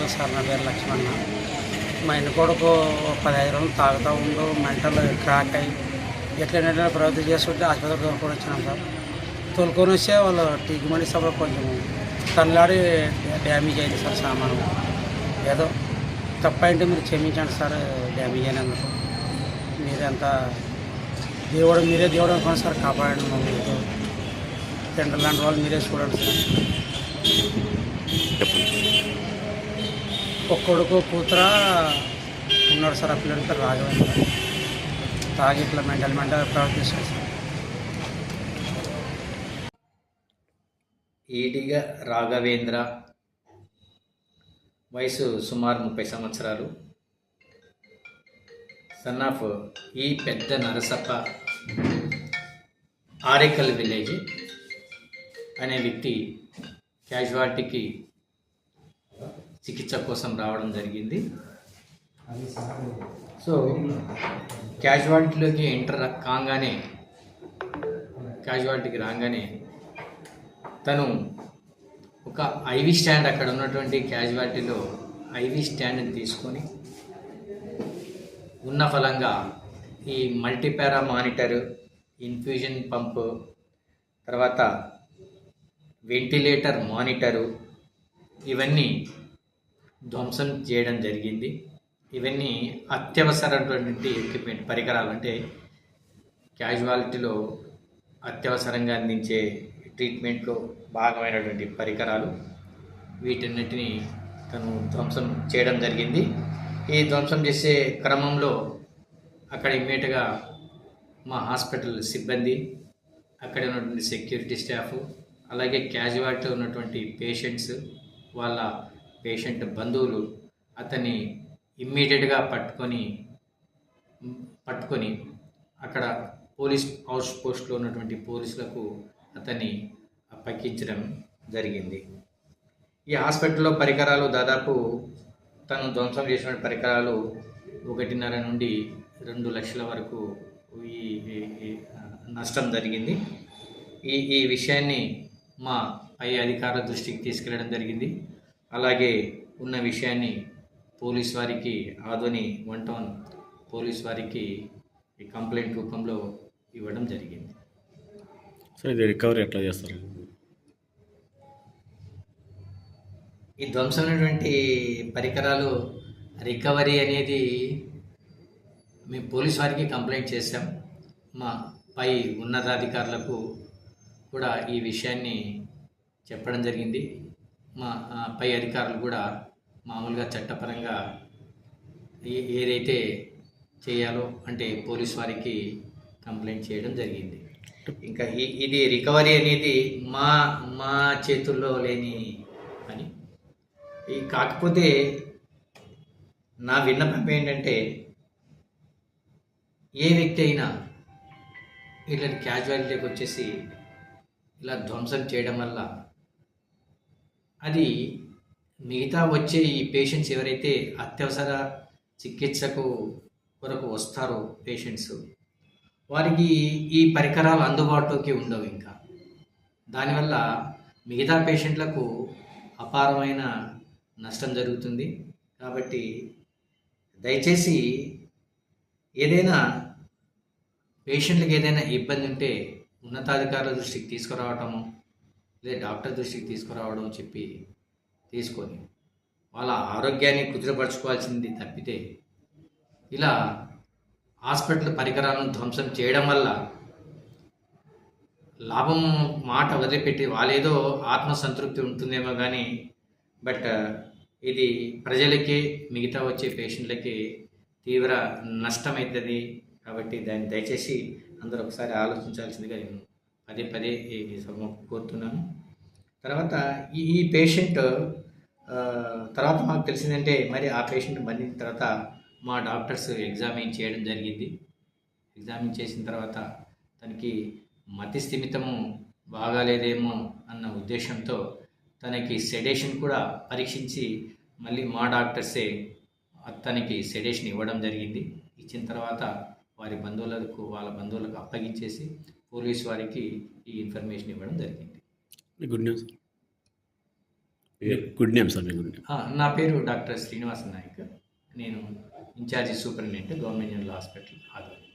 ఉంటుంది సార్. నా పేరు లక్ష్మణ. మా ఇంటి కొడుకు 15 రోజులు తాగుతూ ఉండు మెంటల్ క్రాక్ అయ్యి ఎట్లైనా ప్రవృత్తి చేస్తుంటే ఆసుపత్రి తోలుకొని వచ్చినాం సార్. తోలుకొని వస్తే వాళ్ళు ట్రీట్మెంట్ సభలో కొంచెం తనలాడి డ్యామేజ్ అయింది సార్ సామాను. ఏదో తప్పైంటే మీరు క్షమించండి సార్. డ్యామేజ్ అయినందుకు మీరంతా మీరే దేవుడు అనుకోండి సార్. కాపాడండి మమ్మల్ని. టెండర్ లాంటి వాళ్ళు మీరే చూడండి సార్. ఒక కొడుకు కూతుర ఉన్నాడు సార్. ఆ పిల్లడి పేరు రాఘవేంద్ర. తాగి ఇట్లా మెంటల్ ప్రవర్తిస్తాడు సార్. ఈడిగ రాఘవేంద్ర, వయసు సుమారు 30 సంవత్సరాలు, సన్ ఆఫ్ ఈ పెద్ద నరసప్ప, ఆరేకల్ విలేజ్ అనే వ్యక్తి క్యాజువాలిటీకి చికిత్స కోసం రావడం జరిగింది. సో క్యాజువాలిటీలోకి ఎంటర్ కాగానే, క్యాజువాలిటీకి రాగానే తను ఒక ఐవి స్టాండ్, అక్కడ ఉన్నటువంటి క్యాజువాలిటీలో ఐవి స్టాండ్ని తీసుకొని ఉన్న ఫలంగా ఈ మల్టీపారా మానిటర్, ఇన్ఫ్యూజన్ పంపు, తర్వాత వెంటిలేటర్ మానిటరు, ఇవన్నీ ధ్వంసం చేయడం జరిగింది. ఇవన్నీ అత్యవసరమైనటువంటి ఎక్విప్మెంట్, పరికరాలు. అంటే క్యాజువాలిటీలో అత్యవసరంగా అందించే ట్రీట్మెంట్లో భాగమైనటువంటి పరికరాలు, వీటన్నిటిని తను ధ్వంసం చేయడం జరిగింది. ఈ ధ్వంసం చేసే క్రమంలో అక్కడ ఇమ్మీడియట్గా మా హాస్పిటల్ సిబ్బంది, అక్కడ ఉన్నటువంటి సెక్యూరిటీ స్టాఫ్, అలాగే క్యాజువాలిటీ ఉన్నటువంటి పేషెంట్స్, వాళ్ళ పేషెంట్ బంధువులు అతన్ని ఇమ్మీడియట్గా పట్టుకొని అక్కడ పోలీస్ హౌస్ పోస్ట్లో ఉన్నటువంటి పోలీసులకు అతన్ని అప్పగించడం జరిగింది. ఈ హాస్పిటల్లో పరికరాలు దాదాపు తను ధ్వంసం చేసిన పరికరాలు 1.5 నుండి 2 లక్షల వరకు ఈ నష్టం జరిగింది. ఈ విషయాన్ని మా పై అధికారుల దృష్టికి తీసుకెళ్లడం జరిగింది. అలాగే ఉన్న విషయాన్ని పోలీస్ వారికి, ఆదోని 1 టౌన్ పోలీస్ వారికి ఈ కంప్లైంట్ రూపంలో ఇవ్వడం జరిగింది. సో ఇది రికవరీ ఎట్లా చేస్తారు? ఈ ధ్వంసమైనటువంటి పరికరాలు రికవరీ అనేది మేము పోలీస్ వారికి కంప్లైంట్ చేశాం. మా పై ఉన్నతాధికారులకు కూడా ఈ విషయాన్ని చెప్పడం జరిగింది. మా పై అధికారులు కూడా మామూలుగా చట్టపరంగా ఏదైతే చేయాలో అంటే పోలీస్ వారికి కంప్లైంట్ చేయడం జరిగింది. ఇంకా ఇది రికవరీ అనేది మా చేతుల్లో లేని పని. కాకపోతే నా విన్నపం ఏంటంటే, ఏ వ్యక్తి అయినా ఇట్లాంటి క్యాజువాలిటీకి వచ్చేసి ఇలా ధ్వంసం చేయడం వల్ల అది మిగతా వచ్చే ఈ పేషెంట్స్ ఎవరైతే అత్యవసర చికిత్సకు కొరకు వస్తారో పేషెంట్స్, వారికి ఈ పరికరాలు అందుబాటులోకి ఉండవు. ఇంకా దానివల్ల మిగతా పేషెంట్లకు అపారమైన నష్టం జరుగుతుంది. కాబట్టి దయచేసి ఏదైనా పేషెంట్లకు ఏదైనా ఇబ్బంది ఉంటే ఉన్నతాధికారుల దృష్టికి తీసుకురావటము, లేదా డాక్టర్ దృష్టికి తీసుకురావడం తీసుకొని వాళ్ళ ఆరోగ్యాన్ని కుదుటపరచుకోవాల్సింది తప్పితే ఇలా హాస్పిటల్ పరికరాలను ధ్వంసం చేయడం వల్ల లాభం మాట వదిలిపెట్టి వాళ్ళేదో ఆత్మసంతృప్తి ఉంటుందేమో కానీ, బట్ ఇది ప్రజలకి, మిగతా వచ్చే పేషెంట్లకి తీవ్ర నష్టమవుతుంది. కాబట్టి దాన్ని దయచేసి అందరూ ఒకసారి ఆలోచించాల్సిందిగా నేను పదే కోరుతున్నాను. తర్వాత ఈ పేషెంట్ తర్వాత మాకు తెలిసిందంటే, మరి ఆ పేషెంట్ మరణించిన తర్వాత మా డాక్టర్స్ ఎగ్జామిన్ చేయడం జరిగింది. ఎగ్జామిన్ చేసిన తర్వాత తనకి మతి స్థిమితము బాగాలేదేమో అన్న ఉద్దేశంతో తనకి సెడేషన్ కూడా పరీక్షించి మళ్ళీ మా డాక్టర్సే తనకి సెడేషన్ ఇవ్వడం జరిగింది. ఇచ్చిన తర్వాత వాళ్ళ బంధువులకు అప్పగించేసి పోలీసు వారికి ఈ ఇన్ఫర్మేషన్ ఇవ్వడం జరిగింది. Good news. Good name sir మీ గుడ్ నేమ్. నా పేరు డాక్టర్ శ్రీనివాస నాయక్. నేను incharge superintendent government general hospital Adoni.